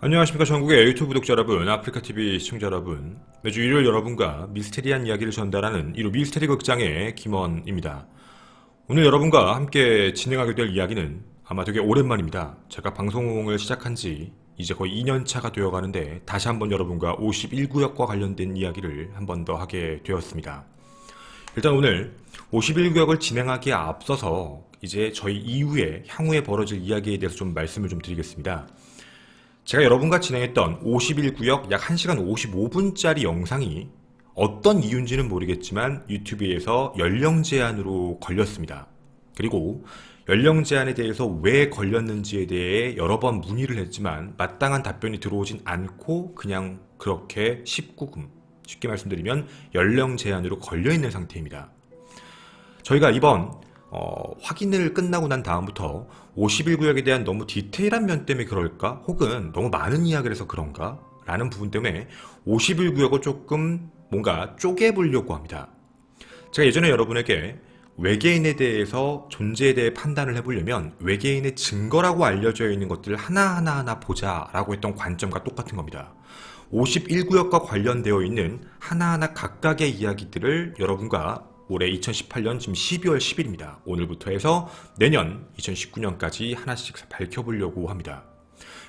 안녕하십니까 전국의 유튜브 구독자 여러분, 아프리카TV 시청자 여러분. 매주 일요일 여러분과 미스테리한 이야기를 전달하는 이루 미스테리 극장의 김원입니다. 오늘 여러분과 함께 진행하게 될 이야기는 아마 되게 오랜만입니다. 제가 방송을 시작한 지 이제 거의 2년차가 되어가는데 다시 한번 여러분과 51구역과 관련된 이야기를 한 번 더 하게 되었습니다. 일단 오늘 51구역을 진행하기에 앞서서 이제 저희 이후에 향후에 벌어질 이야기에 대해서 좀 말씀을 좀 드리겠습니다. 제가 여러분과 진행했던 51구역 약 1시간 55분짜리 영상이 어떤 이유인지는 모르겠지만 유튜브에서 연령 제한으로 걸렸습니다. 그리고 연령 제한에 대해서 왜 걸렸는지에 대해 여러 번 문의를 했지만 마땅한 답변이 들어오진 않고 그냥 그렇게 19금, 쉽게 말씀드리면 연령 제한으로 걸려있는 상태입니다. 저희가 이번 확인을 끝나고 난 다음부터 51구역에 대한 너무 디테일한 면 때문에 그럴까? 혹은 너무 많은 이야기를 해서 그런가? 라는 부분 때문에 51구역을 조금 뭔가 쪼개보려고 합니다. 제가 예전에 여러분에게 외계인에 대해서 존재에 대해 판단을 해보려면 외계인의 증거라고 알려져 있는 것들을 하나하나 보자 라고 했던 관점과 똑같은 겁니다. 51구역과 관련되어 있는 하나하나 각각의 이야기들을 여러분과 올해 2018년 지금 12월 10일입니다. 오늘부터 해서 내년 2019년까지 하나씩 밝혀보려고 합니다.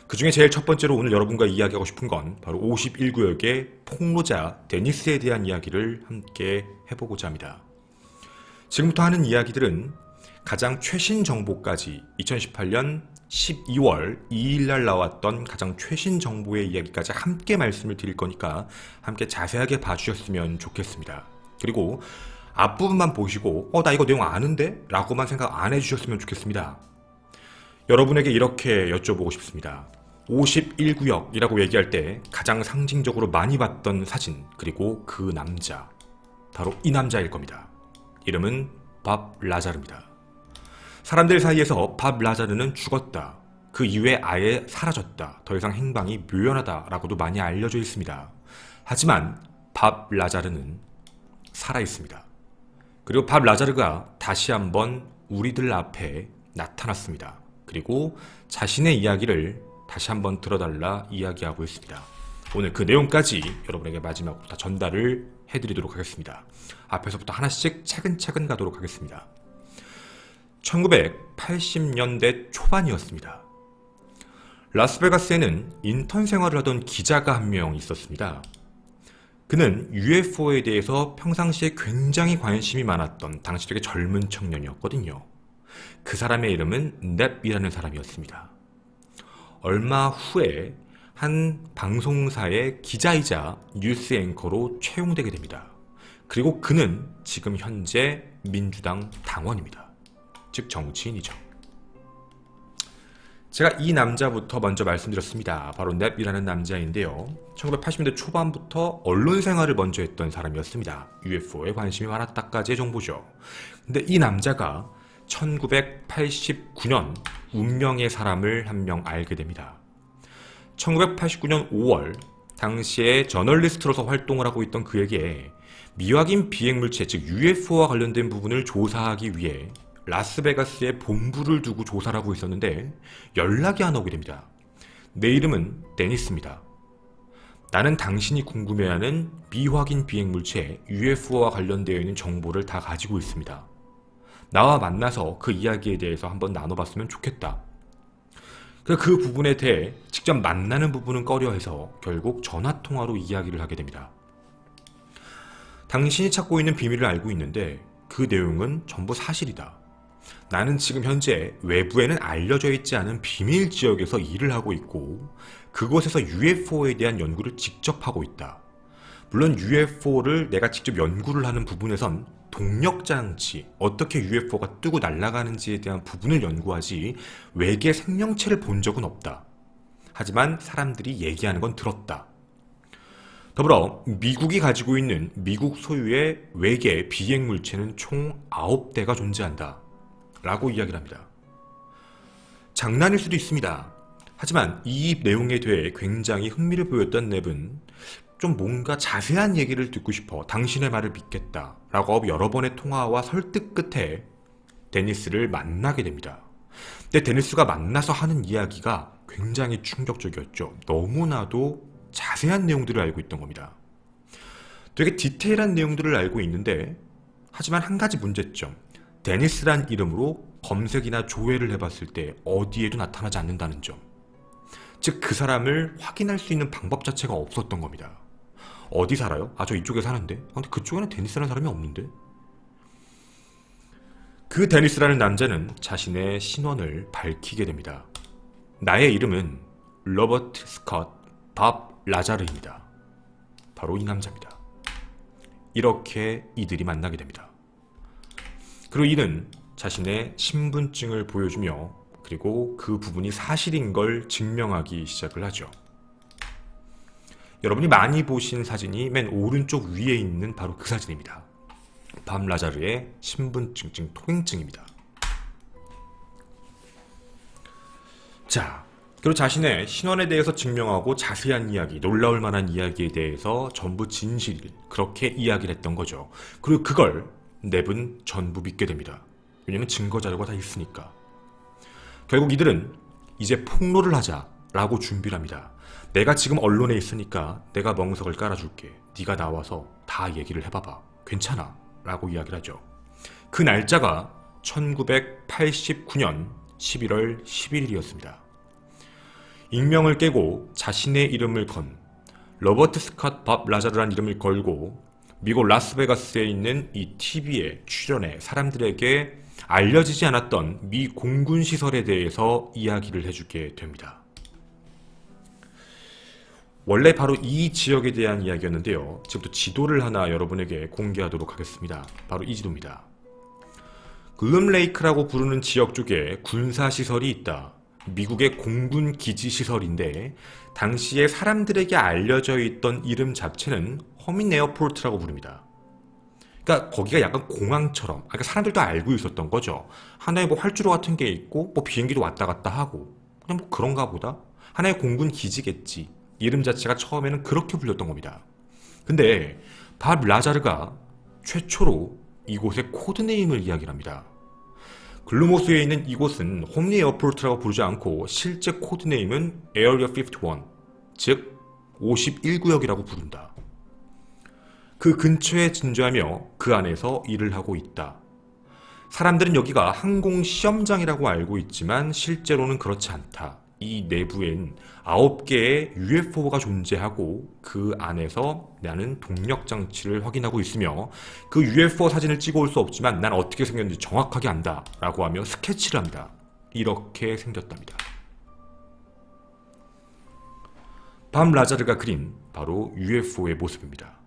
그 중에 제일 첫 번째로 오늘 여러분과 이야기하고 싶은 건 바로 51구역의 폭로자 데니스에 대한 이야기를 함께 해보고자 합니다. 지금부터 하는 이야기들은 가장 최신 정보까지 2018년 12월 2일날 나왔던 가장 최신 정보의 이야기까지 함께 말씀을 드릴 거니까 함께 자세하게 봐주셨으면 좋겠습니다. 그리고 앞부분만 보시고 나 이거 내용 아는데? 라고만 생각 안 해주셨으면 좋겠습니다. 여러분에게 이렇게 여쭤보고 싶습니다. 51구역이라고 얘기할 때 가장 상징적으로 많이 봤던 사진, 그리고 그 남자, 바로 이 남자일 겁니다. 이름은 밥 라자르입니다. 사람들 사이에서 밥 라자르는 죽었다, 그 이후에 아예 사라졌다, 더 이상 행방이 묘연하다 라고도 많이 알려져 있습니다. 하지만 밥 라자르는 살아있습니다. 그리고 밥 라자르가 다시 한번 우리들 앞에 나타났습니다. 그리고 자신의 이야기를 다시 한번 들어달라 이야기하고 있습니다. 오늘 그 내용까지 여러분에게 마지막으로 다 전달을 해드리도록 하겠습니다. 앞에서부터 하나씩 차근차근 가도록 하겠습니다. 1980년대 초반이었습니다. 라스베가스에는 인턴 생활을 하던 기자가 한 명 있었습니다. 그는 UFO에 대해서 평상시에 굉장히 관심이 많았던 당시 되게 젊은 청년이었거든요. 그 사람의 이름은 넵이라는 사람이었습니다. 얼마 후에 한 방송사의 기자이자 뉴스 앵커로 채용되게 됩니다. 그리고 그는 지금 현재 민주당 당원입니다. 즉 정치인이죠. 제가 이 남자부터 먼저 말씀드렸습니다. 바로 넵이라는 남자인데요. 1980년대 초반부터 언론 생활을 먼저 했던 사람이었습니다. UFO에 관심이 많았다까지의 정보죠. 근데 이 남자가 1989년 운명의 사람을 한 명 알게 됩니다. 1989년 5월 당시에 저널리스트로서 활동을 하고 있던 그에게 미확인 비행물체 즉 UFO와 관련된 부분을 조사하기 위해 라스베가스에 본부를 두고 조사를 하고 있었는데 연락이 안 오게 됩니다. 내 이름은 데니스입니다. 나는 당신이 궁금해하는 미확인 비행물체 UFO와 관련되어 있는 정보를 다 가지고 있습니다. 나와 만나서 그 이야기에 대해서 한번 나눠봤으면 좋겠다. 그 부분에 대해 직접 만나는 부분은 꺼려해서 결국 전화통화로 이야기를 하게 됩니다. 당신이 찾고 있는 비밀을 알고 있는데 그 내용은 전부 사실이다. 나는 지금 현재 외부에는 알려져 있지 않은 비밀 지역에서 일을 하고 있고 그곳에서 UFO에 대한 연구를 직접 하고 있다. 물론 UFO를 내가 직접 연구를 하는 부분에선 동력장치, 어떻게 UFO가 뜨고 날아가는지에 대한 부분을 연구하지 외계 생명체를 본 적은 없다. 하지만 사람들이 얘기하는 건 들었다. 더불어 미국이 가지고 있는 미국 소유의 외계 비행물체는 총 9대가 존재한다. 라고 이야기를 합니다. 장난일 수도 있습니다. 하지만 이 내용에 대해 굉장히 흥미를 보였던 넵은 좀 뭔가 자세한 얘기를 듣고 싶어 당신의 말을 믿겠다 라고 여러 번의 통화와 설득 끝에 데니스를 만나게 됩니다. 근데 데니스가 만나서 하는 이야기가 굉장히 충격적이었죠. 너무나도 자세한 내용들을 알고 있던 겁니다. 되게 디테일한 내용들을 알고 있는데, 하지만 한 가지 문제점. 데니스란 이름으로 검색이나 조회를 해봤을 때 어디에도 나타나지 않는다는 점. 즉, 그 사람을 확인할 수 있는 방법 자체가 없었던 겁니다. 어디 살아요? 아, 저 이쪽에 사는데? 근데 그쪽에는 데니스라는 사람이 없는데? 그 데니스라는 남자는 자신의 신원을 밝히게 됩니다. 나의 이름은 로버트 스콧 밥 라자르입니다. 바로 이 남자입니다. 이렇게 이들이 만나게 됩니다. 그리고 이는 자신의 신분증을 보여주며 그리고 그 부분이 사실인 걸 증명하기 시작을 하죠. 여러분이 많이 보신 사진이 맨 오른쪽 위에 있는 바로 그 사진입니다. 밥 라자르의 신분증, 통행증입니다. 자, 그리고 자신의 신원에 대해서 증명하고 자세한 이야기, 놀라울 만한 이야기에 대해서 전부 진실, 그렇게 이야기를 했던 거죠. 그리고 그걸 네 분 전부 믿게 됩니다. 왜냐면 증거 자료가 다 있으니까. 결국 이들은 이제 폭로를 하자라고 준비를 합니다. 내가 지금 언론에 있으니까 내가 멍석을 깔아줄게. 네가 나와서 다 얘기를 해봐봐. 괜찮아 라고 이야기를 하죠. 그 날짜가 1989년 11월 11일이었습니다. 익명을 깨고 자신의 이름을 건 로버트 스콧 밥 라자르란 이름을 걸고 미국 라스베가스에 있는 이 TV에 출연해 사람들에게 알려지지 않았던 미 공군 시설에 대해서 이야기를 해주게 됩니다. 원래 바로 이 지역에 대한 이야기였는데요. 지금부터 지도를 하나 여러분에게 공개하도록 하겠습니다. 바로 이 지도입니다. 글룸레이크라고 부르는 지역 쪽에 군사시설이 있다. 미국의 공군 기지시설인데 당시에 사람들에게 알려져 있던 이름 자체는 허민 에어포트라고 부릅니다. 그러니까 거기가 약간 공항처럼, 그러니까 사람들도 알고 있었던 거죠. 하나의 뭐 활주로 같은 게 있고 뭐 비행기도 왔다 갔다 하고 그냥 뭐 그런가 보다. 하나의 공군 기지겠지. 이름 자체가 처음에는 그렇게 불렸던 겁니다. 근데 밥 라자르가 최초로 이곳의 코드네임을 이야기를 합니다. 글루모스에 있는 이곳은 홈리 에어포트라고 부르지 않고 실제 코드네임은 에어리어 51, 즉 51구역이라고 부른다. 그 근처에 진주하며 그 안에서 일을 하고 있다. 사람들은 여기가 항공시험장이라고 알고 있지만 실제로는 그렇지 않다. 이 내부엔 9개의 UFO가 존재하고 그 안에서 나는 동력장치를 확인하고 있으며 그 UFO 사진을 찍어올 수 없지만 난 어떻게 생겼는지 정확하게 안다 라고 하며 스케치를 합니다. 이렇게 생겼답니다. 밥 라자르가 그린 바로 UFO의 모습입니다.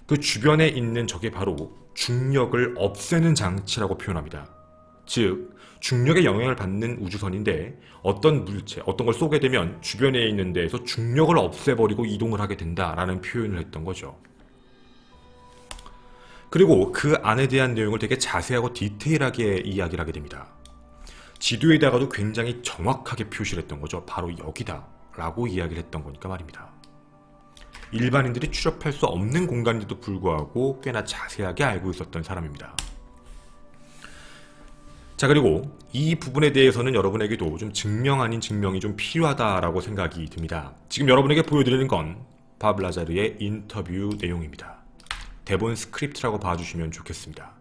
그 주변에 있는 저게 바로 중력을 없애는 장치라고 표현합니다. 즉 중력의 영향을 받는 우주선인데 어떤 물체, 어떤 걸 쏘게 되면 주변에 있는 데에서 중력을 없애버리고 이동을 하게 된다라는 표현을 했던 거죠. 그리고 그 안에 대한 내용을 되게 자세하고 디테일하게 이야기를 하게 됩니다. 지도에다가도 굉장히 정확하게 표시를 했던 거죠. 바로 여기다 라고 이야기를 했던 거니까 말입니다. 일반인들이 추적할 수 없는 공간인데도 불구하고 꽤나 자세하게 알고 있었던 사람입니다. 자, 그리고 이 부분에 대해서는 여러분에게도 좀 증명 아닌 증명이 좀 필요하다라고 생각이 듭니다. 지금 여러분에게 보여드리는 건 밥 라자르의 인터뷰 내용입니다. 대본 스크립트라고 봐주시면 좋겠습니다.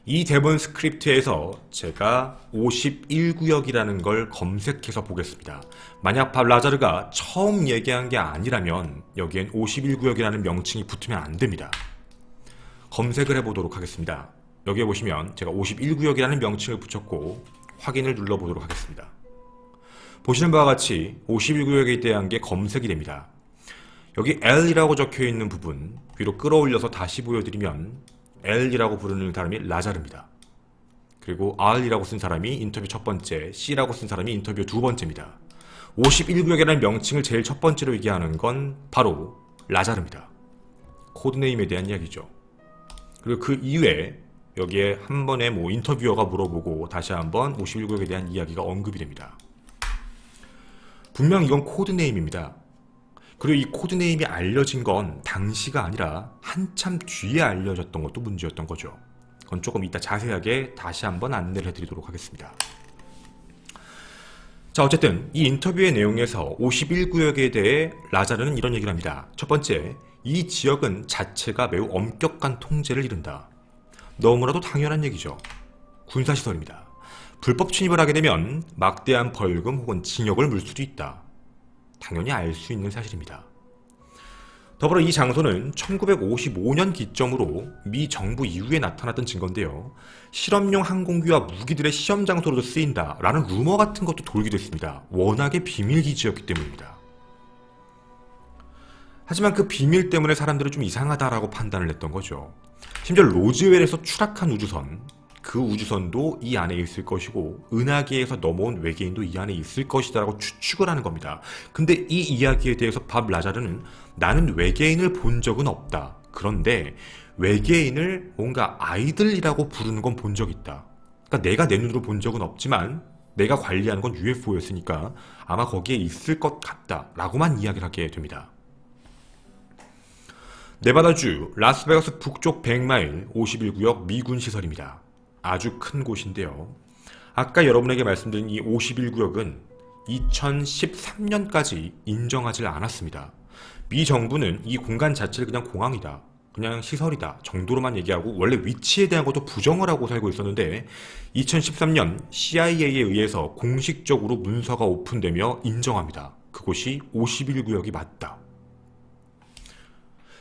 이 대본 스크립트에서 제가 51구역이라는 걸 검색해서 보겠습니다. 만약 밥 라자르가 처음 얘기한 게 아니라면 여기엔 51구역이라는 명칭이 붙으면 안 됩니다. 검색을 해보도록 하겠습니다. 여기에 보시면 제가 51구역이라는 명칭을 붙였고 확인을 눌러보도록 하겠습니다. 보시는 바와 같이 51구역에 대한 게 검색이 됩니다. 여기 L이라고 적혀있는 부분 위로 끌어올려서 다시 보여드리면 L이라고 부르는 사람이 라자르입니다. 그리고 R이라고 쓴 사람이 인터뷰 첫 번째, C라고 쓴 사람이 인터뷰 두 번째입니다. 51구역이라는 명칭을 제일 첫 번째로 얘기하는 건 바로 라자르입니다. 코드네임에 대한 이야기죠. 그리고 그 이후에 여기에 한 번에 뭐 인터뷰어가 물어보고 다시 한번 51구역에 대한 이야기가 언급이 됩니다. 분명 이건 코드네임입니다. 그리고 이 코드네임이 알려진 건 당시가 아니라 한참 뒤에 알려졌던 것도 문제였던 거죠. 그건 조금 이따 자세하게 다시 한번 안내를 해드리도록 하겠습니다. 자, 어쨌든 이 인터뷰의 내용에서 51구역에 대해 라자르는 이런 얘기를 합니다. 첫 번째, 이 지역은 자체가 매우 엄격한 통제를 이룬다. 너무나도 당연한 얘기죠. 군사시설입니다. 불법 침입을 하게 되면 막대한 벌금 혹은 징역을 물 수도 있다. 당연히 알 수 있는 사실입니다. 더불어 이 장소는 1955년 기점으로 미 정부 이후에 나타났던 증거인데요. 실험용 항공기와 무기들의 시험 장소로도 쓰인다라는 루머 같은 것도 돌기도 했습니다. 워낙에 비밀기지였기 때문입니다. 하지만 그 비밀 때문에 사람들은 좀 이상하다라고 판단을 했던 거죠. 심지어 로즈웰에서 추락한 우주선, 그 우주선도 이 안에 있을 것이고 은하계에서 넘어온 외계인도 이 안에 있을 것이다라고 추측을 하는 겁니다. 근데 이 이야기에 대해서 밥 라자르는 나는 외계인을 본 적은 없다. 그런데 외계인을 뭔가 아이들이라고 부르는 건 본 적 있다. 그러니까 내가 내 눈으로 본 적은 없지만 내가 관리하는 건 UFO였으니까 아마 거기에 있을 것 같다 라고만 이야기를 하게 됩니다. 네바다주 라스베가스 북쪽 100마일 51구역 미군 시설입니다. 아주 큰 곳인데요. 아까 여러분에게 말씀드린 이 51구역은 2013년까지 인정하지 않았습니다. 미 정부는 이 공간 자체를 그냥 공항이다, 그냥 시설이다 정도로만 얘기하고 원래 위치에 대한 것도 부정을 하고 살고 있었는데 2013년 CIA에 의해서 공식적으로 문서가 오픈되며 인정합니다. 그곳이 51구역이 맞다.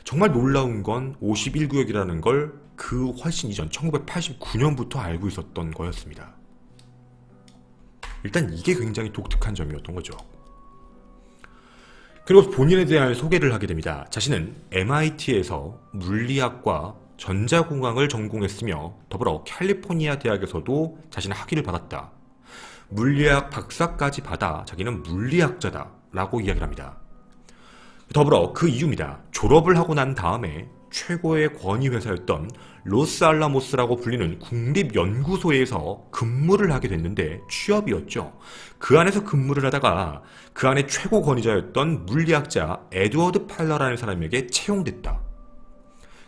정말 놀라운 건 51구역이라는 걸 그 훨씬 이전 1989년부터 알고 있었던 거였습니다. 일단 이게 굉장히 독특한 점이었던 거죠. 그리고 본인에 대한 소개를 하게 됩니다. 자신은 MIT에서 물리학과 전자공학을 전공했으며 더불어 캘리포니아 대학에서도 자신은 학위를 받았다. 물리학 박사까지 받아 자기는 물리학자다 라고 이야기를 합니다. 더불어 그 이유입니다. 졸업을 하고 난 다음에 최고의 권위회사였던 로스알라모스라고 불리는 국립연구소에서 근무를 하게 됐는데 취업이었죠. 그 안에서 근무를 하다가 그 안에 최고 권위자였던 물리학자 에드워드 팔러라는 사람에게 채용됐다.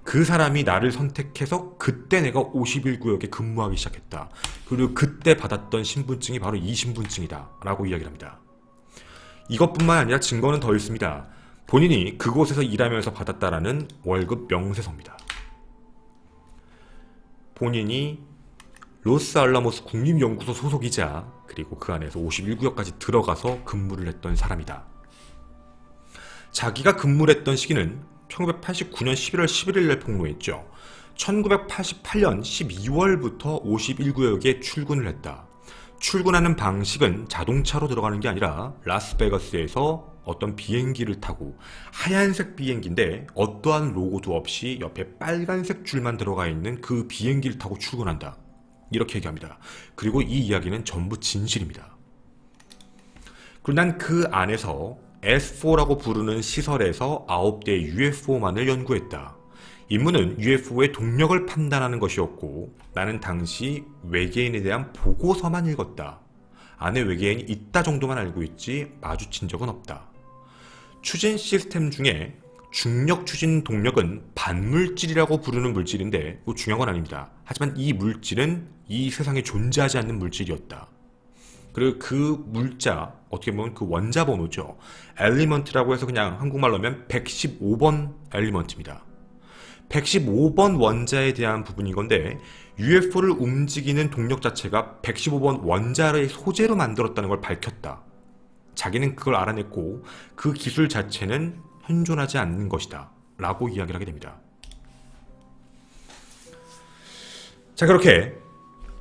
그 사람이 나를 선택해서 그때 내가 51구역에 근무하기 시작했다. 그리고 그때 받았던 신분증이 바로 이 신분증이다 라고 이야기를 합니다. 이것뿐만 아니라 증거는 더 있습니다. 본인이 그곳에서 일하면서 받았다라는 월급 명세서입니다. 본인이 로스알라모스 국립연구소 소속이자 그리고 그 안에서 51구역까지 들어가서 근무를 했던 사람이다. 자기가 근무를 했던 시기는 1989년 11월 11일에 폭로했죠. 1988년 12월부터 51구역에 출근을 했다. 출근하는 방식은 자동차로 들어가는 게 아니라 라스베가스에서 어떤 비행기를 타고 하얀색 비행기인데 어떠한 로고도 없이 옆에 빨간색 줄만 들어가 있는 그 비행기를 타고 출근한다. 이렇게 얘기합니다. 그리고 이 이야기는 전부 진실입니다. 그리고 난 그 안에서 S4라고 부르는 시설에서 9대의 UFO만을 연구했다. 임무는 UFO의 동력을 판단하는 것이었고 나는 당시 외계인에 대한 보고서만 읽었다. 안에 외계인이 있다 정도만 알고 있지 마주친 적은 없다. 추진 시스템 중에 중력 추진 동력은 반물질이라고 부르는 물질인데 중요한 건 아닙니다. 하지만 이 물질은 이 세상에 존재하지 않는 물질이었다. 그리고 그 물자, 어떻게 보면 그 원자 번호죠. 엘리먼트라고 해서 그냥 한국말로 하면 115번 엘리먼트입니다. 115번 원자에 대한 부분인 건데 UFO를 움직이는 동력 자체가 115번 원자의 소재로 만들었다는 걸 밝혔다. 자기는 그걸 알아냈고 그 기술 자체는 현존하지 않는 것이다 라고 이야기를 하게 됩니다. 자, 그렇게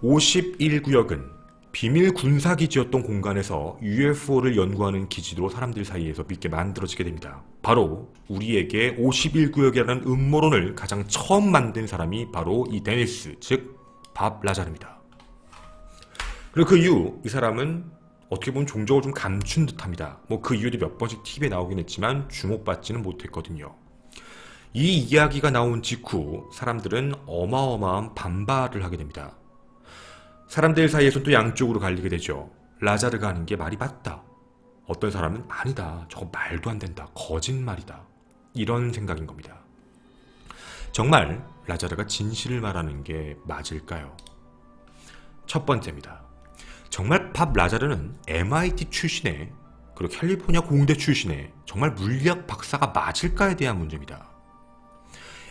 51구역은 비밀 군사기지였던 공간에서 UFO를 연구하는 기지로 사람들 사이에서 믿게 만들어지게 됩니다. 바로 우리에게 51구역이라는 음모론을 가장 처음 만든 사람이 바로 이 데니스, 즉 밥 라자르입니다. 그리고 그 이후 이 사람은 어떻게 보면 종적을 좀 감춘 듯합니다. 그 이후에 몇 번씩 TV에 나오긴 했지만 주목받지는 못했거든요. 이 이야기가 나온 직후 사람들은 어마어마한 반발을 하게 됩니다. 사람들 사이에서 또 양쪽으로 갈리게 되죠. 라자르가 하는 게 말이 맞다. 어떤 사람은 아니다. 저거 말도 안 된다. 거짓말이다. 이런 생각인 겁니다. 정말 라자르가 진실을 말하는 게 맞을까요? 첫 번째입니다. 정말 밥 라자르는 MIT 출신의 그리고 캘리포니아 공대 출신의 정말 물리학 박사가 맞을까에 대한 문제입니다.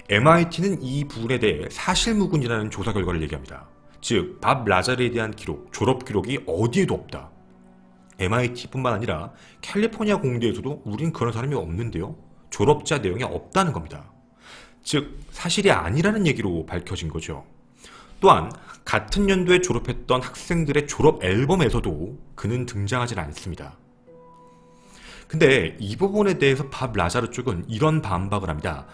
MIT는 이 부분에 대해 사실무근이라는 조사 결과를 얘기합니다. 즉, 밥 라자르에 대한 기록, 졸업 기록이 어디에도 없다. MIT뿐만 아니라 캘리포니아 공대에서도 우린 그런 사람이 없는데요. 졸업자 내용이 없다는 겁니다. 즉, 사실이 아니라는 얘기로 밝혀진 거죠. 또한 같은 연도에 졸업했던 학생들의 졸업 앨범에서도 그는 등장하지 않습니다. 근데 이 부분에 대해서 밥 라자르 쪽은 이런 반박을 합니다.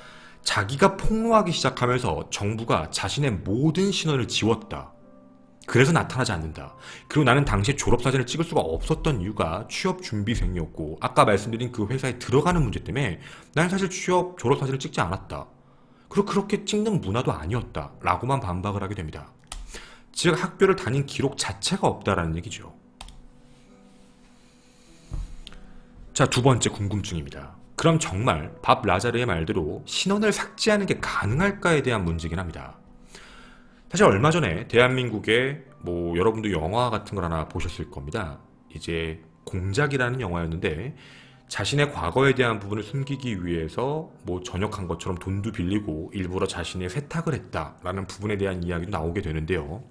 자기가 폭로하기 시작하면서 정부가 자신의 모든 신원을 지웠다. 그래서 나타나지 않는다. 그리고 나는 당시에 졸업사진을 찍을 수가 없었던 이유가 취업준비생이었고 아까 말씀드린 그 회사에 들어가는 문제 때문에 나는 사실 졸업사진을 찍지 않았다. 그리고 그렇게 찍는 문화도 아니었다. 라고만 반박을 하게 됩니다. 즉 학교를 다닌 기록 자체가 없다라는 얘기죠. 자, 두 번째 궁금증입니다. 그럼 정말 밥 라자르의 말대로 신원을 삭제하는 게 가능할까에 대한 문제긴 합니다. 사실 얼마 전에 대한민국에 여러분도 영화 같은 걸 하나 보셨을 겁니다. 이제 공작이라는 영화였는데 자신의 과거에 대한 부분을 숨기기 위해서 전역한 것처럼 돈도 빌리고 일부러 자신의 세탁을 했다라는 부분에 대한 이야기도 나오게 되는데요.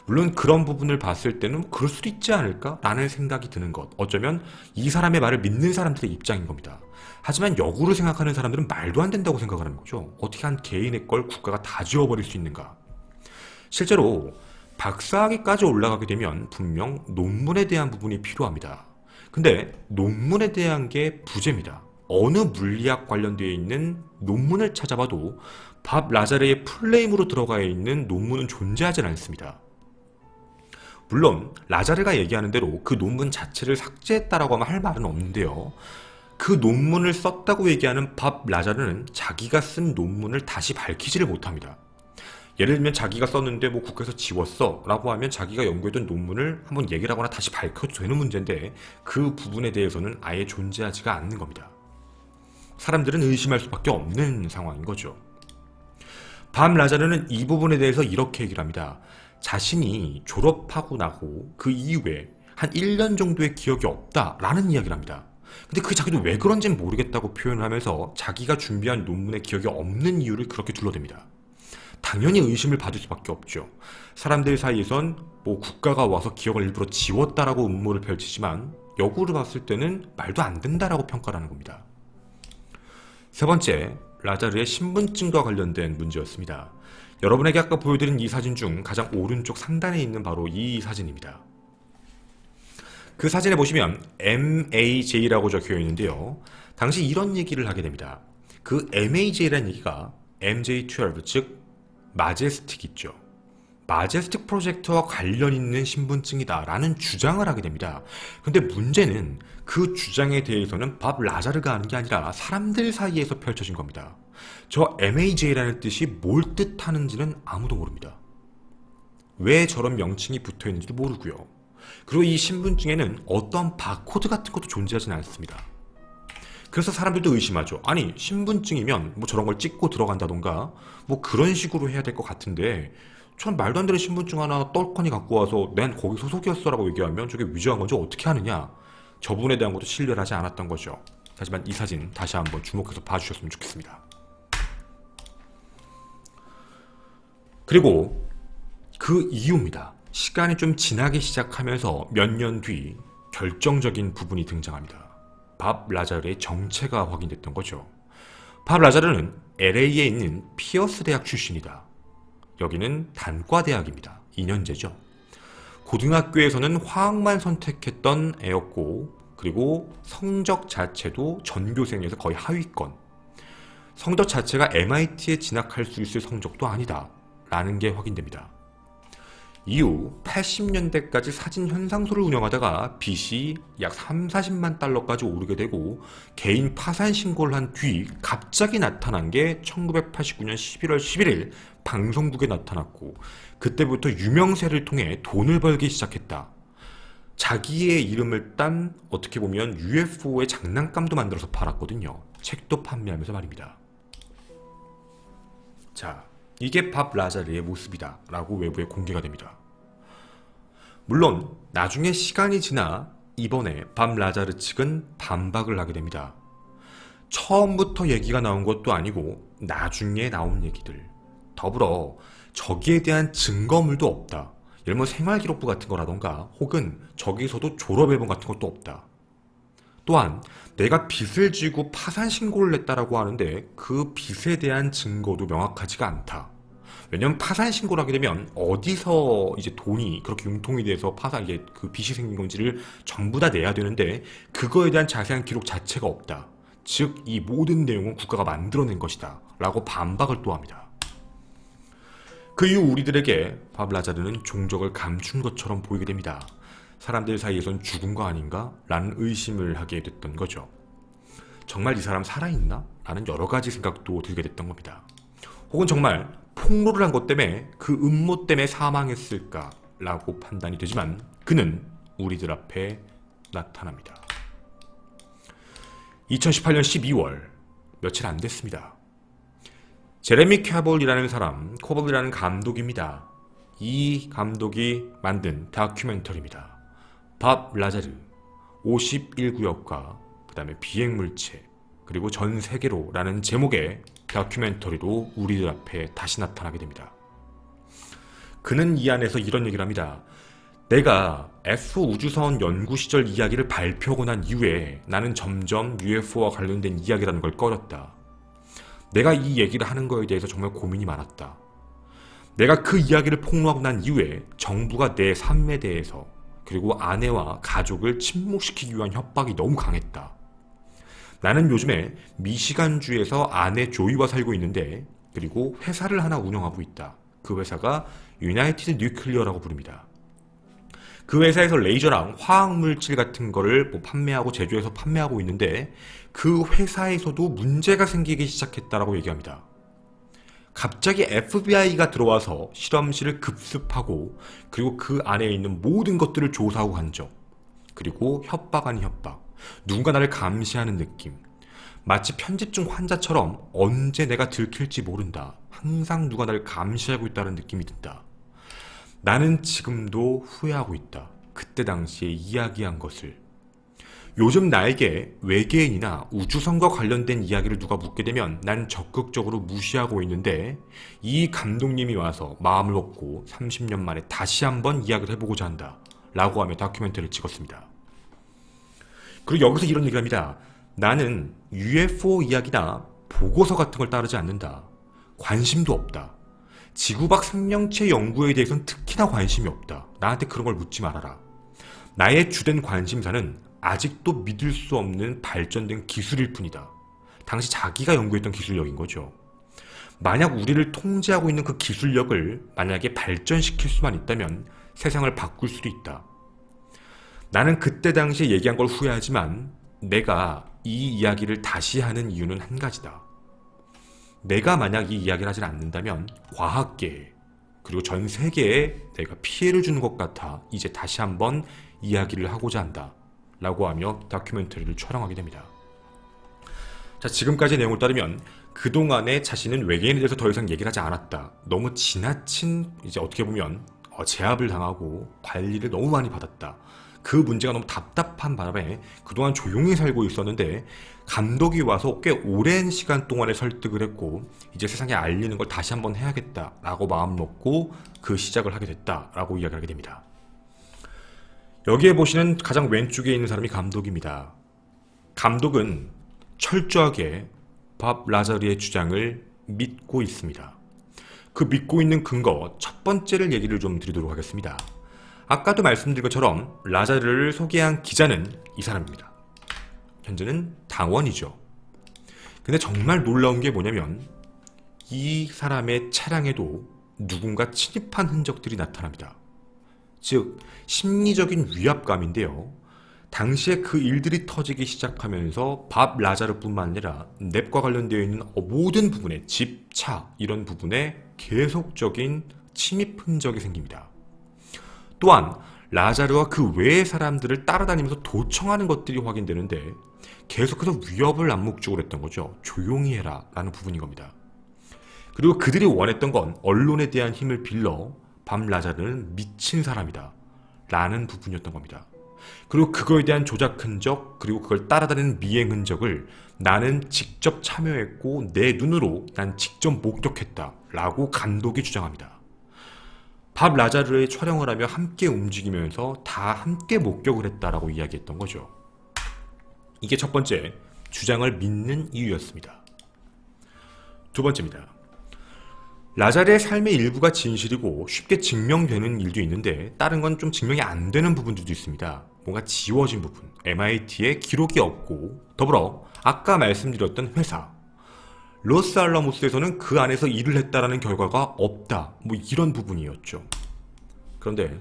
물론 그런 부분을 봤을 때는 그럴 수도 있지 않을까라는 생각이 드는 것. 어쩌면 이 사람의 말을 믿는 사람들의 입장인 겁니다. 하지만 역으로 생각하는 사람들은 말도 안 된다고 생각을 하는 거죠. 어떻게 한 개인의 걸 국가가 다 지워버릴 수 있는가. 실제로 박사학위까지 올라가게 되면 분명 논문에 대한 부분이 필요합니다. 근데 논문에 대한 게 부재입니다. 어느 물리학 관련되어 있는 논문을 찾아봐도 밥 라자르의 플레임으로 들어가 있는 논문은 존재하지 않습니다. 물론 라자르가 얘기하는 대로 그 논문 자체를 삭제했다라고 하면 할 말은 없는데요. 그 논문을 썼다고 얘기하는 밥 라자르는 자기가 쓴 논문을 다시 밝히지를 못합니다. 예를 들면 자기가 썼는데 국회에서 지웠어 라고 하면 자기가 연구했던 논문을 한번 얘기를 하거나 다시 밝혀도 되는 문제인데 그 부분에 대해서는 아예 존재하지가 않는 겁니다. 사람들은 의심할 수밖에 없는 상황인 거죠. 밥 라자르는 이 부분에 대해서 이렇게 얘기를 합니다. 자신이 졸업하고 나고 그 이후에 한 1년 정도의 기억이 없다라는 이야기를 합니다. 근데 그 자기도 왜 그런지는 모르겠다고 표현을 하면서 자기가 준비한 논문에 기억이 없는 이유를 그렇게 둘러댑니다. 당연히 의심을 받을 수밖에 없죠. 사람들 사이에선 국가가 와서 기억을 일부러 지웠다라고 음모를 펼치지만 역으로 봤을 때는 말도 안 된다라고 평가를 하는 겁니다. 세 번째, 라자르의 신분증과 관련된 문제였습니다. 여러분에게 아까 보여드린 이 사진 중 가장 오른쪽 상단에 있는 바로 이 사진입니다. 그 사진에 보시면 MAJ라고 적혀 있는데요. 당시 이런 얘기를 하게 됩니다. 그 MAJ라는 얘기가 MJ12, 즉 마제스틱 있죠. 마제스틱 프로젝트와 관련 있는 신분증이다 라는 주장을 하게 됩니다. 근데 문제는 그 주장에 대해서는 밥 라자르가 하는 게 아니라 사람들 사이에서 펼쳐진 겁니다. 저 MAJ라는 뜻이 뭘 뜻하는지는 아무도 모릅니다. 왜 저런 명칭이 붙어있는지도 모르고요. 그리고 이 신분증에는 어떠한 바코드 같은 것도 존재하지는 않습니다. 그래서 사람들도 의심하죠. 아니 신분증이면 저런 걸 찍고 들어간다던가 그런 식으로 해야 될 것 같은데 전 말도 안 되는 신분증 하나 떨거니 갖고 와서 난 거기 소속이었어 라고 얘기하면 저게 위조한 건지 어떻게 하느냐. 저분에 대한 것도 신뢰를 하지 않았던 거죠. 하지만 이 사진 다시 한번 주목해서 봐주셨으면 좋겠습니다. 그리고 그 이유입니다. 시간이 좀 지나기 시작하면서 몇 년 뒤 결정적인 부분이 등장합니다. 밥 라자르의 정체가 확인됐던 거죠. 밥 라자르는 LA에 있는 피어스 대학 출신이다. 여기는 단과대학입니다. 2년제죠. 고등학교에서는 화학만 선택했던 애였고 그리고 성적 자체도 전교생에서 거의 하위권. 성적 자체가 MIT에 진학할 수 있을 성적도 아니다 라는 게 확인됩니다. 이후 80년대까지 사진 현상소를 운영하다가 빚이 약 30-40만 달러까지 오르게 되고 개인 파산 신고를 한 뒤 갑자기 나타난 게 1989년 11월 11일 방송국에 나타났고 그때부터 유명세를 통해 돈을 벌기 시작했다. 자기의 이름을 딴 어떻게 보면 UFO의 장난감도 만들어서 팔았거든요. 책도 판매하면서 말입니다. 자, 이게 밥 라자르의 모습이다 라고 외부에 공개가 됩니다. 물론 나중에 시간이 지나 이번에 밥 라자르 측은 반박을 하게 됩니다. 처음부터 얘기가 나온 것도 아니고 나중에 나온 얘기들, 더불어 저기에 대한 증거물도 없다. 예를 들면 생활기록부 같은 거라던가 혹은 저기서도 졸업앨범 같은 것도 없다. 또한 내가 빚을 지고 파산 신고를 냈다라고 하는데 그 빚에 대한 증거도 명확하지가 않다. 왜냐면 파산 신고를 하게 되면 어디서 이제 돈이 그렇게 융통이 돼서 이게 그 빚이 생긴 건지를 전부 다 내야 되는데 그거에 대한 자세한 기록 자체가 없다. 즉 이 모든 내용은 국가가 만들어낸 것이다 라고 반박을 또 합니다. 그 이후 우리들에게 밥 라자르는 종적을 감춘 것처럼 보이게 됩니다. 사람들 사이에선 죽은 거 아닌가? 라는 의심을 하게 됐던 거죠. 정말 이 사람 살아있나? 라는 여러 가지 생각도 들게 됐던 겁니다. 혹은 정말 폭로를 한 것 때문에 그 음모 때문에 사망했을까? 라고 판단이 되지만 그는 우리들 앞에 나타납니다. 2018년 12월 며칠 안 됐습니다. 제레미 퀘볼이라는 사람, 코볼이라는 감독입니다. 이 감독이 만든 다큐멘터리입니다. 밥 라자르 51구역과 그 다음에 비행물체 그리고 전 세계로라는 제목의 다큐멘터리로 우리들 앞에 다시 나타나게 됩니다. 그는 이 안에서 이런 얘기를 합니다. 내가 F 우주선 연구 시절 이야기를 발표하고 난 이후에 나는 점점 UFO와 관련된 이야기라는 걸 꺼렸다. 내가 이 얘기를 하는 거에 대해서 정말 고민이 많았다. 내가 그 이야기를 폭로하고 난 이후에 정부가 내 삶에 대해서 그리고 아내와 가족을 침묵시키기 위한 협박이 너무 강했다. 나는 요즘에 미시간주에서 아내 조이와 살고 있는데 그리고 회사를 하나 운영하고 있다. 그 회사가 유나이티드 뉴클리어라고 부릅니다. 그 회사에서 레이저랑 화학물질 같은 거를 판매하고 제조해서 판매하고 있는데 그 회사에서도 문제가 생기기 시작했다라고 얘기합니다. 갑자기 FBI가 들어와서 실험실을 급습하고 그리고 그 안에 있는 모든 것들을 조사하고 간 적, 그리고 협박 아닌 협박, 누군가 나를 감시하는 느낌, 마치 편집증 환자처럼 언제 내가 들킬지 모른다, 항상 누가 나를 감시하고 있다는 느낌이 든다. 나는 지금도 후회하고 있다. 그때 당시에 이야기한 것을. 요즘 나에게 외계인이나 우주선과 관련된 이야기를 누가 묻게 되면 난 적극적으로 무시하고 있는데 이 감독님이 와서 마음을 먹고 30년 만에 다시 한번 이야기를 해보고자 한다 라고 하며 다큐멘터리를 찍었습니다. 그리고 여기서 이런 얘기를 합니다. 나는 UFO 이야기나 보고서 같은 걸 따르지 않는다. 관심도 없다. 지구 밖 생명체 연구에 대해서는 특히나 관심이 없다. 나한테 그런 걸 묻지 말아라. 나의 주된 관심사는 아직도 믿을 수 없는 발전된 기술일 뿐이다. 당시 자기가 연구했던 기술력인 거죠. 만약 우리를 통제하고 있는 그 기술력을 만약에 발전시킬 수만 있다면 세상을 바꿀 수도 있다. 나는 그때 당시에 얘기한 걸 후회하지만 내가 이 이야기를 다시 하는 이유는 한 가지다. 내가 만약 이 이야기를 하지 않는다면 과학계에 그리고 전 세계에 내가 피해를 주는 것 같아 이제 다시 한번 이야기를 하고자 한다 라고 하며 다큐멘터리를 촬영하게 됩니다. 자, 지금까지 내용을 따르면 그동안에 자신은 외계인에 대해서 더 이상 얘기를 하지 않았다. 너무 지나친 이제 어떻게 보면 제압을 당하고 관리를 너무 많이 받았다. 그 문제가 너무 답답한 바람에 그동안 조용히 살고 있었는데 감독이 와서 꽤 오랜 시간 동안에 설득을 했고 이제 세상에 알리는 걸 다시 한번 해야겠다라고 마음 먹고 그 시작을 하게 됐다라고 이야기를 하게 됩니다. 여기에 보시는 가장 왼쪽에 있는 사람이 감독입니다. 감독은 철저하게 밥 라자르의 주장을 믿고 있습니다. 그 믿고 있는 근거 첫 번째를 얘기를 좀 드리도록 하겠습니다. 아까도 말씀드린 것처럼 라자르를 소개한 기자는 이 사람입니다. 현재는 당원이죠. 근데 정말 놀라운 게 뭐냐면 이 사람의 차량에도 누군가 침입한 흔적들이 나타납니다. 즉 심리적인 위압감인데요. 당시에 그 일들이 터지기 시작하면서 밥 라자르뿐만 아니라 넵과 관련되어 있는 모든 부분에 집, 차 이런 부분에 계속적인 침입 흔적이 생깁니다. 또한 라자르와 그 외의 사람들을 따라다니면서 도청하는 것들이 확인되는데 계속해서 위협을 암묵적으로 했던 거죠. 조용히 해라 라는 부분인 겁니다. 그리고 그들이 원했던 건 언론에 대한 힘을 빌려 밥 라자르는 미친 사람이다 라는 부분이었던 겁니다. 그리고 그거에 대한 조작 흔적, 그리고 그걸 따라다니는 미행 흔적을 나는 직접 참여했고 내 눈으로 난 직접 목격했다 라고 감독이 주장합니다. 밥 라자르의 촬영을 하며 함께 움직이면서 다 함께 목격을 했다라고 이야기했던 거죠. 이게 첫 번째, 주장을 믿는 이유였습니다. 두 번째입니다. 라자르의 삶의 일부가 진실이고 쉽게 증명되는 일도 있는데 다른 건 좀 증명이 안 되는 부분들도 있습니다. 뭔가 지워진 부분, MIT에 기록이 없고 더불어 아까 말씀드렸던 회사, 로스알라모스에서는 그 안에서 일을 했다라는 결과가 없다. 뭐 이런 부분이었죠. 그런데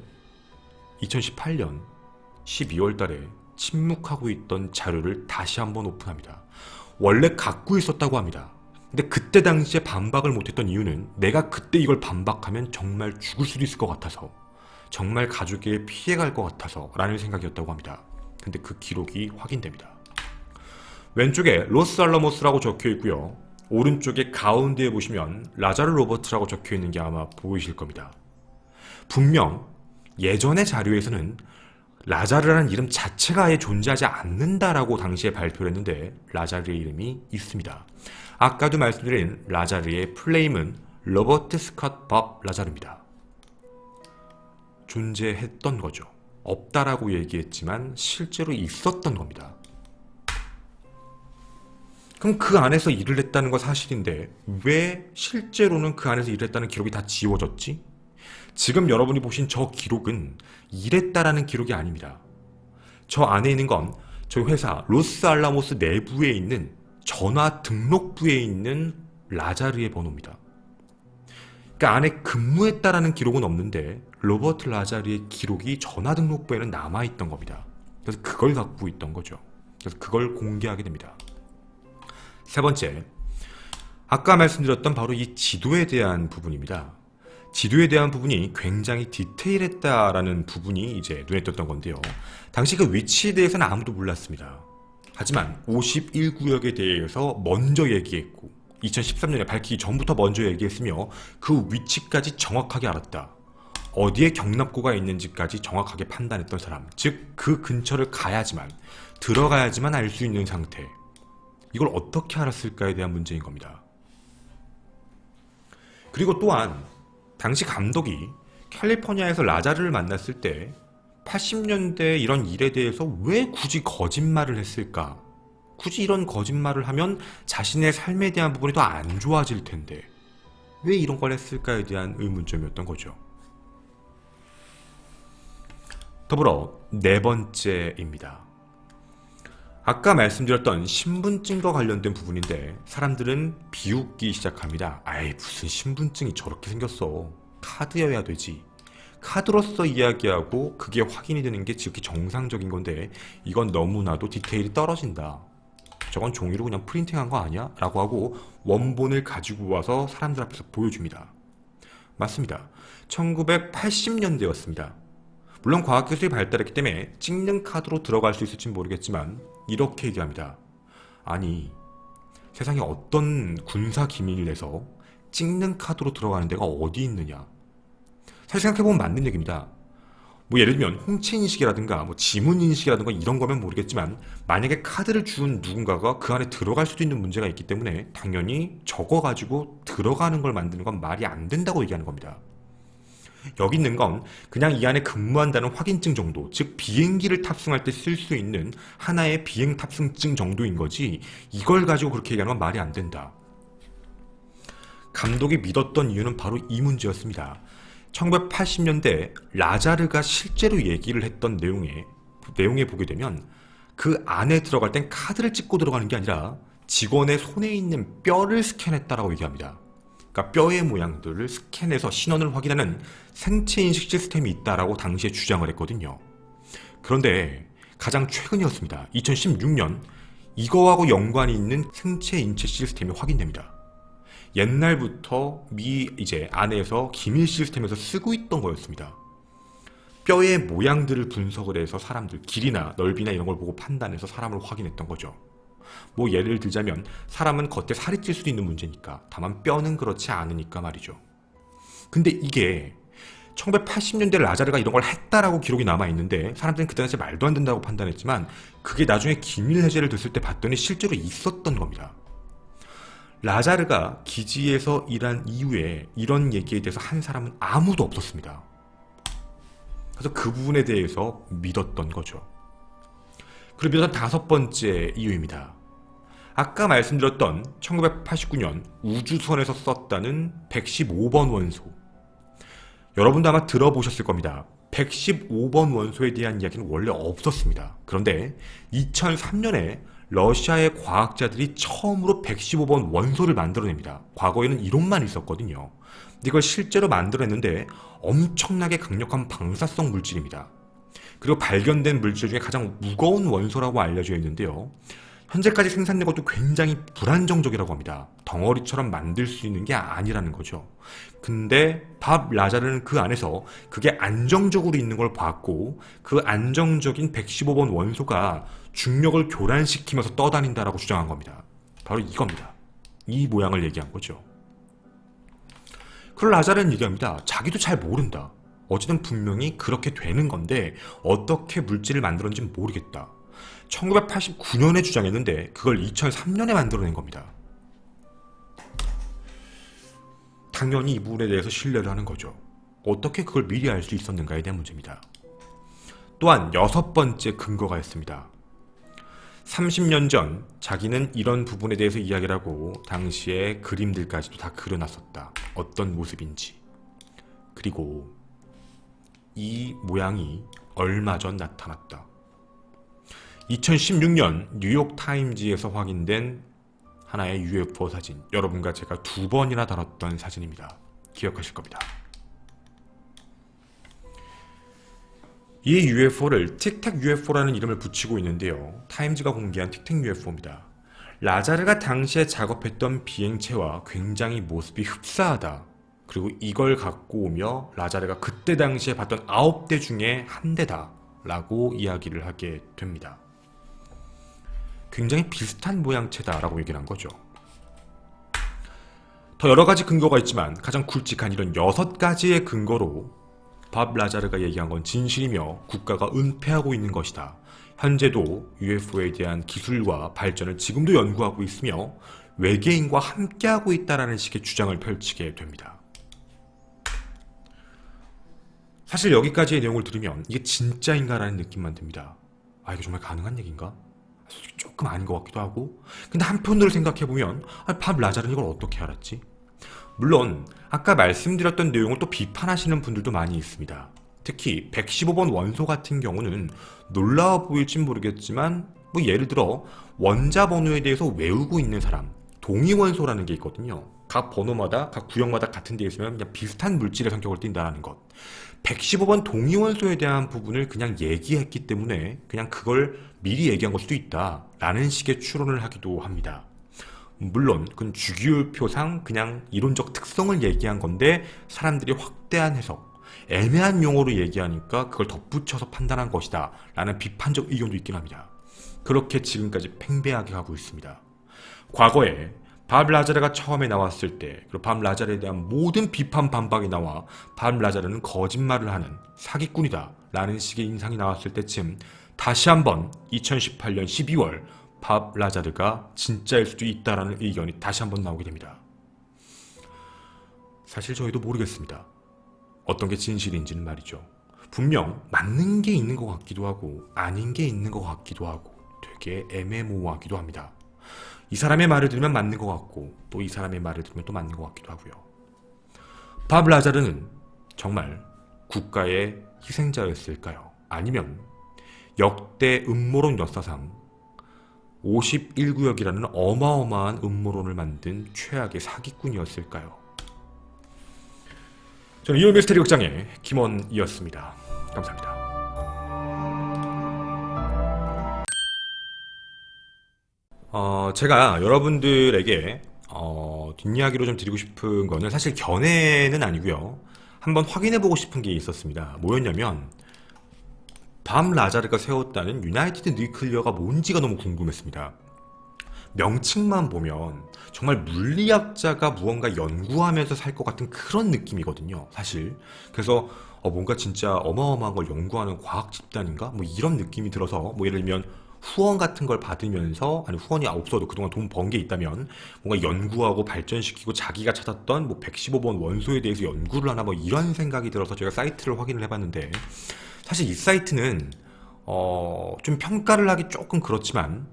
2018년 12월 달에 침묵하고 있던 자료를 다시 한번 오픈합니다. 원래 갖고 있었다고 합니다. 근데 그때 당시에 반박을 못했던 이유는 내가 그때 이걸 반박하면 정말 죽을 수도 있을 것 같아서, 정말 가족에게 피해갈 것 같아서 라는 생각이었다고 합니다. 근데 그 기록이 확인됩니다. 왼쪽에 로스알라모스라고 적혀 있고요. 오른쪽에 가운데에 보시면 라자르 로버트라고 적혀 있는 게 아마 보이실 겁니다. 분명 예전의 자료에서는 라자르라는 이름 자체가 아예 존재하지 않는다라고 당시에 발표를 했는데 라자르의 이름이 있습니다. 아까도 말씀드린 라자르의 플레임은 로버트 스캇 밥 라자르입니다. 존재했던 거죠. 없다라고 얘기했지만 실제로 있었던 겁니다. 그럼 그 안에서 일을 했다는 건 사실인데 왜 실제로는 그 안에서 일을 했다는 기록이 다 지워졌지? 지금 여러분이 보신 저 기록은 일했다라는 기록이 아닙니다. 저 안에 있는 건 저희 회사 로스알라모스 내부에 있는 전화 등록부에 있는 라자르의 번호입니다. 그러니까 안에 근무했다라는 기록은 없는데 로버트 라자르의 기록이 전화 등록부에는 남아있던 겁니다. 그래서 그걸 갖고 있던 거죠. 그래서 그걸 공개하게 됩니다. 세 번째, 아까 말씀드렸던 바로 이 지도에 대한 부분입니다. 지도에 대한 부분이 굉장히 디테일했다라는 부분이 이제 눈에 띄었던 건데요. 당시 그 위치에 대해서는 아무도 몰랐습니다. 하지만 51구역에 대해서 먼저 얘기했고 2013년에 밝히기 전부터 먼저 얘기했으며 그 위치까지 정확하게 알았다. 어디에 경납고가 있는지까지 정확하게 판단했던 사람, 즉 그 근처를 가야지만, 들어가야지만 알 수 있는 상태. 이걸 어떻게 알았을까에 대한 문제인 겁니다. 그리고 또한 당시 감독이 캘리포니아에서 라자르를 만났을 때 80년대 이런 일에 대해서 왜 굳이 거짓말을 했을까? 굳이 이런 거짓말을 하면 자신의 삶에 대한 부분이 더 안 좋아질 텐데 왜 이런 걸 했을까에 대한 의문점이었던 거죠. 더불어 네 번째입니다. 아까 말씀드렸던 신분증과 관련된 부분인데 사람들은 비웃기 시작합니다. 아이 무슨 신분증이 저렇게 생겼어. 카드여야 되지. 카드로서 이야기하고 그게 확인이 되는 게 지극히 정상적인 건데 이건 너무나도 디테일이 떨어진다. 저건 종이로 그냥 프린팅한 거 아니야? 라고 하고 원본을 가지고 와서 사람들 앞에서 보여줍니다. 맞습니다. 1980년대였습니다. 물론 과학기술이 발달했기 때문에 찍는 카드로 들어갈 수 있을지 모르겠지만 이렇게 얘기합니다. 아니 세상에 어떤 군사 기밀을 내서 찍는 카드로 들어가는 데가 어디 있느냐. 사실 생각해보면 맞는 얘기입니다. 뭐 예를 들면 홍채인식이라든가 뭐 지문인식이라든가 이런 거면 모르겠지만 만약에 카드를 준 누군가가 그 안에 들어갈 수도 있는 문제가 있기 때문에 당연히 저거 가지고 들어가는 걸 만드는 건 말이 안 된다고 얘기하는 겁니다. 여기 있는 건 그냥 이 안에 근무한다는 확인증 정도, 즉 비행기를 탑승할 때 쓸 수 있는 하나의 비행 탑승증 정도인 거지 이걸 가지고 그렇게 얘기하는 건 말이 안 된다. 감독이 믿었던 이유는 바로 이 문제였습니다. 1980년대 라자르가 실제로 얘기를 했던 내용에 보게 되면 그 안에 들어갈 땐 카드를 찍고 들어가는 게 아니라 직원의 손에 있는 뼈를 스캔했다라고 얘기합니다. 그러니까 뼈의 모양들을 스캔해서 신원을 확인하는 생체인식 시스템이 있다라고 당시에 주장을 했거든요. 그런데 가장 최근이었습니다. 2016년 이거하고 연관이 있는 생체인식 시스템이 확인됩니다. 옛날부터 이제 안에서 기밀 시스템에서 쓰고 있던 거였습니다. 뼈의 모양들을 분석을 해서 사람들 길이나 넓이나 이런 걸 보고 판단해서 사람을 확인했던 거죠. 뭐 예를 들자면 사람은 겉에 살이 찔 수도 있는 문제니까, 다만 뼈는 그렇지 않으니까 말이죠. 근데 이게 1980년대 라자르가 이런 걸 했다라고 기록이 남아있는데 사람들은 그때 당시에 말도 안 된다고 판단했지만 그게 나중에 기밀 해제를 됐을 때 봤더니 실제로 있었던 겁니다. 라자르가 기지에서 일한 이후에 이런 얘기에 대해서 한 사람은 아무도 없었습니다. 그래서 그 부분에 대해서 믿었던 거죠. 그리고 믿었던 다섯 번째 이유입니다. 아까 말씀드렸던 1989년 우주선에서 썼다는 115번 원소. 여러분도 아마 들어보셨을 겁니다. 115번 원소에 대한 이야기는 원래 없었습니다. 그런데 2003년에 러시아의 과학자들이 처음으로 115번 원소를 만들어냅니다. 과거에는 이론만 있었거든요. 근데 이걸 실제로 만들어냈는데 엄청나게 강력한 방사성 물질입니다. 그리고 발견된 물질 중에 가장 무거운 원소라고 알려져 있는데요. 현재까지 생산된 것도 굉장히 불안정적이라고 합니다. 덩어리처럼 만들 수 있는 게 아니라는 거죠. 근데 밥 라자르는 그 안에서 그게 안정적으로 있는 걸 봤고 그 안정적인 115번 원소가 중력을 교란시키면서 떠다닌다라고 주장한 겁니다. 바로 이겁니다. 이 모양을 얘기한 거죠. 그걸 라자르는 얘기합니다. 자기도 잘 모른다. 어쨌든 분명히 그렇게 되는 건데 어떻게 물질을 만들었는지 모르겠다. 1989년에 주장했는데 그걸 2003년에 만들어낸 겁니다. 당연히 이 부분에 대해서 신뢰를 하는 거죠. 어떻게 그걸 미리 알 수 있었는가에 대한 문제입니다. 또한 여섯 번째 근거가 있습니다. 30년 전 자기는 이런 부분에 대해서 이야기를 하고 당시의 그림들까지도 다 그려놨었다. 어떤 모습인지. 그리고 이 모양이 얼마 전 나타났다. 2016년 뉴욕타임즈에서 확인된 하나의 UFO 사진. 여러분과 제가 2번이나 다뤘던 사진입니다. 기억하실 겁니다. 이 UFO를 틱택 UFO라는 이름을 붙이고 있는데요. 타임즈가 공개한 틱택 UFO입니다. 라자르가 당시에 작업했던 비행체와 굉장히 모습이 흡사하다. 그리고 이걸 갖고 오며 라자르가 그때 당시에 봤던 9대 중에 한 대다 라고 이야기를 하게 됩니다. 굉장히 비슷한 모양체다라고 얘기를 한 거죠. 더 여러 가지 근거가 있지만 가장 굵직한 이런 6가지의 근거로 밥 라자르가 얘기한 건 진실이며 국가가 은폐하고 있는 것이다. 현재도 UFO에 대한 기술과 발전을 지금도 연구하고 있으며 외계인과 함께하고 있다라는 식의 주장을 펼치게 됩니다. 사실 여기까지의 내용을 들으면 이게 진짜인가라는 느낌만 듭니다. 아, 이게 정말 가능한 얘기인가? 조금 아닌 것 같기도 하고. 근데 한편으로 생각해보면 밥 라자르는 이걸 어떻게 알았지? 물론 아까 말씀드렸던 내용을 또 비판하시는 분들도 많이 있습니다. 특히 115번 원소 같은 경우는 놀라워 보일진 모르겠지만 뭐 예를 들어 원자 번호에 대해서 외우고 있는 사람, 동위원소라는 게 있거든요. 각 번호마다 각 구역마다 같은 데 있으면 그냥 비슷한 물질의 성격을 띈다는 것. 115번 동위원소에 대한 부분을 그냥 얘기했기 때문에 그냥 그걸 미리 얘기한 걸 수도 있다 라는 식의 추론을 하기도 합니다. 물론 그건 주기율표상 그냥 이론적 특성을 얘기한 건데 사람들이 확대한 해석, 애매한 용어로 얘기하니까 그걸 덧붙여서 판단한 것이다 라는 비판적 의견도 있긴 합니다. 그렇게 지금까지 팽배하게 가고 있습니다. 과거에 밥 라자르가 처음에 나왔을 때 그리고 밥 라자르에 대한 모든 비판 반박이 나와 밥 라자르는 거짓말을 하는 사기꾼이다 라는 식의 인상이 나왔을 때쯤 다시 한번 2018년 12월 밥 라자르가 진짜일 수도 있다라는 의견이 다시 한번 나오게 됩니다. 사실 저희도 모르겠습니다. 어떤 게 진실인지는 말이죠. 분명 맞는 게 있는 것 같기도 하고 아닌 게 있는 것 같기도 하고 되게 애매모호하기도 합니다. 이 사람의 말을 들으면 맞는 것 같고 또 이 사람의 말을 들으면 또 맞는 것 같기도 하고요. 밥 라자르는 정말 국가의 희생자였을까요? 아니면 역대 음모론 역사상 51구역이라는 어마어마한 음모론을 만든 최악의 사기꾼이었을까요? 저는 이온 미스테리 극장의 김원이었습니다. 감사합니다. 제가 여러분들에게 뒷이야기로 좀 드리고 싶은 거는 사실 견해는 아니고요. 한번 확인해보고 싶은 게 있었습니다. 뭐였냐면 밥 라자르가 세웠다는 유나이티드 뉴클리어가 뭔지가 너무 궁금했습니다. 명칭만 보면 정말 물리학자가 무언가 연구하면서 살 것 같은 그런 느낌이거든요, 사실. 그래서 뭔가 진짜 어마어마한 걸 연구하는 과학 집단인가? 뭐 이런 느낌이 들어서, 뭐 예를 들면 후원 같은 걸 받으면서, 아니 후원이 없어도 그동안 돈 번 게 있다면 뭔가 연구하고 발전시키고 자기가 찾았던 뭐 115번 원소에 대해서 연구를 하나, 뭐 이런 생각이 들어서 제가 사이트를 확인을 해봤는데, 사실 이 사이트는 좀 평가를 하기 조금 그렇지만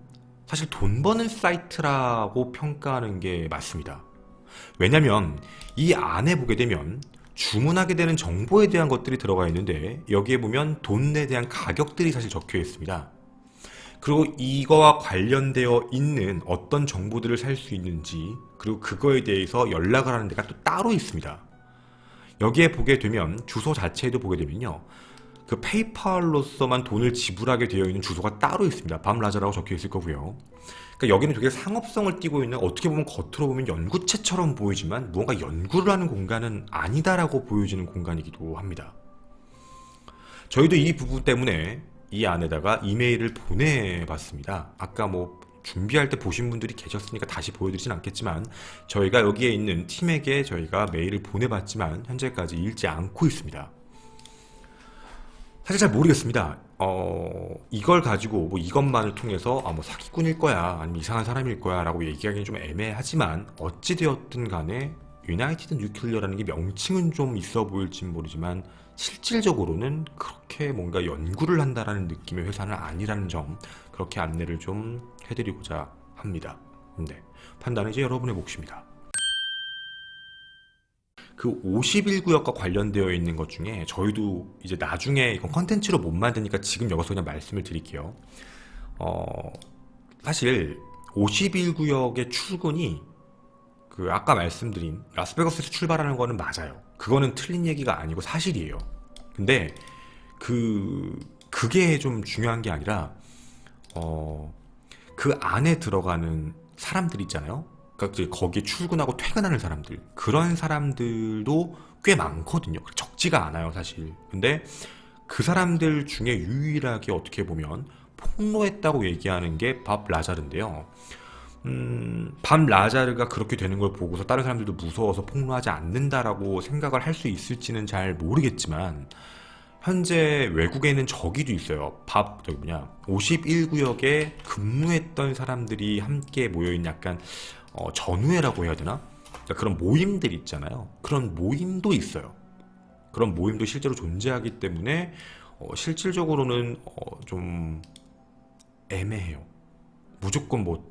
사실 돈 버는 사이트라고 평가하는 게 맞습니다. 왜냐면 이 안에 보게 되면 주문하게 되는 정보에 대한 것들이 들어가 있는데, 여기에 보면 돈에 대한 가격들이 사실 적혀 있습니다. 그리고 이거와 관련되어 있는 어떤 정보들을 살 수 있는지, 그리고 그거에 대해서 연락을 하는 데가 또 따로 있습니다. 여기에 보게 되면 주소 자체에도 보게 되면요, 그 페이팔로서만 돈을 지불하게 되어 있는 주소가 따로 있습니다. 밤라자라고 적혀 있을 거고요. 그러니까 여기는 되게 상업성을 띠고 있는, 어떻게 보면 겉으로 보면 연구체처럼 보이지만 무언가 연구를 하는 공간은 아니다라고 보여지는 공간이기도 합니다. 저희도 이 부분 때문에 이 안에다가 이메일을 보내봤습니다. 아까 뭐 준비할 때 보신 분들이 계셨으니까 다시 보여드리진 않겠지만, 저희가 여기에 있는 팀에게 저희가 메일을 보내봤지만 현재까지 읽지 않고 있습니다. 사실 잘 모르겠습니다. 이걸 가지고 뭐 이것만을 통해서 뭐 사기꾼일 거야, 아니면 이상한 사람일 거야 라고 얘기하기는 좀 애매하지만, 어찌되었든 간에 유나이티드 뉴클리어라는 게 명칭은 좀 있어 보일진 모르지만 실질적으로는 그렇게 뭔가 연구를 한다라는 느낌의 회사는 아니라는 점, 그렇게 안내를 좀 해드리고자 합니다. 네, 판단은 이제 여러분의 몫입니다. 그 51구역과 관련되어 있는 것 중에 저희도 이제 나중에 이건 컨텐츠로 못 만드니까 지금 여기서 그냥 말씀을 드릴게요. 사실 51구역의 출근이 그 아까 말씀드린 라스베가스에서 출발하는 거는 맞아요. 그거는 틀린 얘기가 아니고 사실이에요. 근데 그게 좀 중요한 게 아니라 그 안에 들어가는 사람들 있잖아요. 그러니까 거기에 출근하고 퇴근하는 사람들, 그런 사람들도 꽤 많거든요. 적지가 않아요, 사실. 근데 그 사람들 중에 유일하게 어떻게 보면 폭로했다고 얘기하는 게 밥 라자르인데요. 밥 라자르가 그렇게 되는 걸 보고서 다른 사람들도 무서워서 폭로하지 않는다라고 생각을 할 수 있을지는 잘 모르겠지만, 현재 외국에는 저기도 있어요. 51구역에 근무했던 사람들이 함께 모여있는 약간 전우회라고 해야 되나? 그러니까 그런 모임들 있잖아요. 그런 모임도 있어요. 그런 모임도 실제로 존재하기 때문에 실질적으로는 좀 애매해요. 무조건 뭐,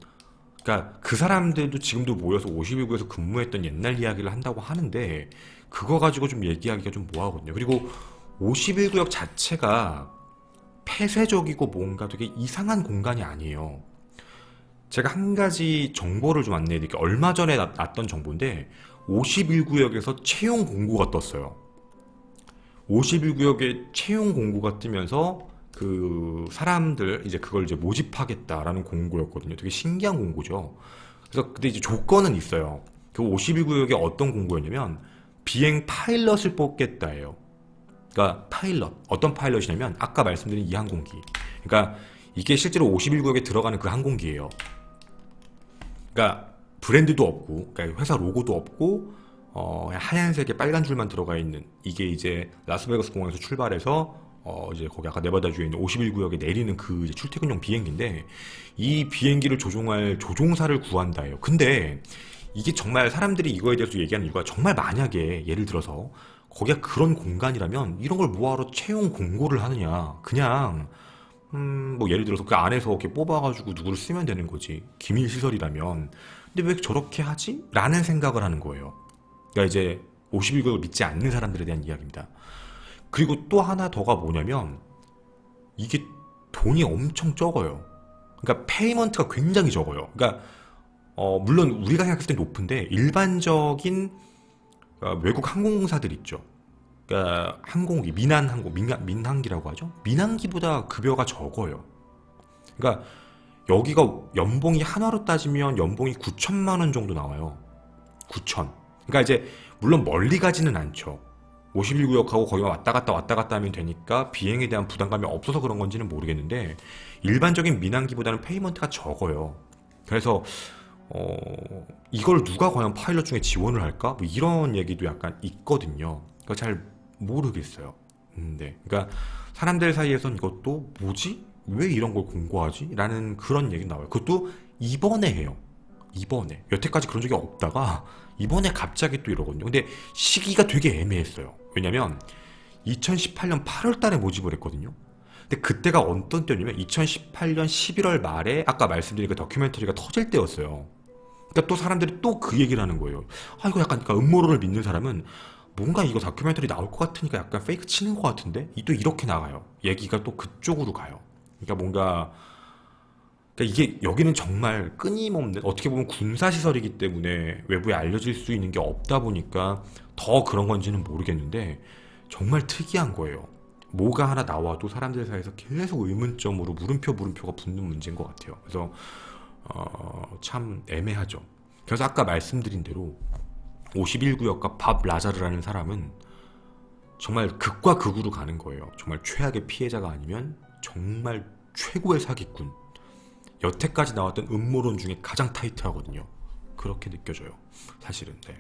그러니까 그 사람들도 지금도 모여서 51구에서 근무했던 옛날 이야기를 한다고 하는데, 그거 가지고 좀 얘기하기가 좀 뭐하거든요. 그리고 51구역 자체가 폐쇄적이고 뭔가 되게 이상한 공간이 아니에요. 제가 한 가지 정보를 좀 안내해드릴게요. 얼마 전에 났던 정보인데 51구역에서 채용 공고가 떴어요. 51구역에 채용 공고가 뜨면서 그 사람들 이제 그걸 이제 모집하겠다라는 공고였거든요. 되게 신기한 공고죠. 그래서 근데 이제 조건은 있어요. 그 51구역에 어떤 공고였냐면 비행 파일럿을 뽑겠다예요. 그러니까 파일럿, 어떤 파일럿이냐면 아까 말씀드린 이 항공기. 그러니까 이게 실제로 51구역에 들어가는 그 항공기예요. 그러니까 브랜드도 없고, 그러니까 회사 로고도 없고, 하얀색에 빨간 줄만 들어가 있는, 이게 이제 라스베가스 공항에서 출발해서 이제 거기 아까 네바다주에 있는 51구역에 내리는 그 이제 출퇴근용 비행기인데, 이 비행기를 조종할 조종사를 구한다예요. 근데 이게 정말 사람들이 이거에 대해서 얘기하는 이유가, 정말 만약에 예를 들어서 거기가 그런 공간이라면 이런 걸 뭐하러 채용 공고를 하느냐, 그냥 뭐 예를 들어서 그 안에서 이렇게 뽑아가지고 누구를 쓰면 되는 거지, 기밀시설이라면. 근데 왜 저렇게 하지? 라는 생각을 하는 거예요. 그러니까 이제 51구역을 믿지 않는 사람들에 대한 이야기입니다. 그리고 또 하나 더가 뭐냐면 이게 돈이 엄청 적어요. 그러니까 페이먼트가 굉장히 적어요. 그러니까 물론 우리가 생각했을 때 높은데, 일반적인 외국 항공사들 있죠. 그러니까 항공기, 민항기라고 하죠. 민항기보다 급여가 적어요. 그러니까 여기가 연봉이 한화로 따지면 연봉이 9천만 원 정도 나와요. 9천. 그러니까 이제 물론 멀리 가지는 않죠. 51구역하고 거기만 왔다 갔다 하면 되니까 비행에 대한 부담감이 없어서 그런 건지는 모르겠는데, 일반적인 민항기보다는 페이먼트가 적어요. 그래서 이걸 누가 과연 파일럿 중에 지원을 할까? 뭐 이런 얘기도 약간 있거든요. 그러니까 잘 모르겠어요. 네. 그러니까 사람들 사이에선 이것도 뭐지? 왜 이런 걸 공고하지? 라는 그런 얘기 나와요. 그것도 이번에 해요. 이번에. 여태까지 그런 적이 없다가 이번에 갑자기 또 이러거든요. 근데 시기가 되게 애매했어요. 왜냐면 2018년 8월 달에 모집을 했거든요. 근데 그때가 어떤 때냐면 2018년 11월 말에 아까 말씀드린 그 다큐멘터리가 터질 때였어요. 그러니까 또 사람들이 또 그 얘기를 하는 거예요. 아, 이거 약간 그러니까 음모론을 믿는 사람은 뭔가 이거 다큐멘터리 나올 것 같으니까 약간 페이크 치는 것 같은데? 또 이렇게 나가요. 얘기가 또 그쪽으로 가요. 그러니까 뭔가 그러니까 이게 여기는 정말 끊임없는 어떻게 보면 군사시설이기 때문에 외부에 알려질 수 있는 게 없다 보니까 더 그런 건지는 모르겠는데 정말 특이한 거예요. 뭐가 하나 나와도 사람들 사이에서 계속 의문점으로 물음표가 붙는 문제인 것 같아요. 그래서 참 애매하죠. 그래서 아까 말씀드린 대로 51구역과 밥 라자르라는 사람은 정말 극과 극으로 가는 거예요. 정말 최악의 피해자가 아니면 정말 최고의 사기꾼. 여태까지 나왔던 음모론 중에 가장 타이트하거든요. 그렇게 느껴져요. 사실은. 네.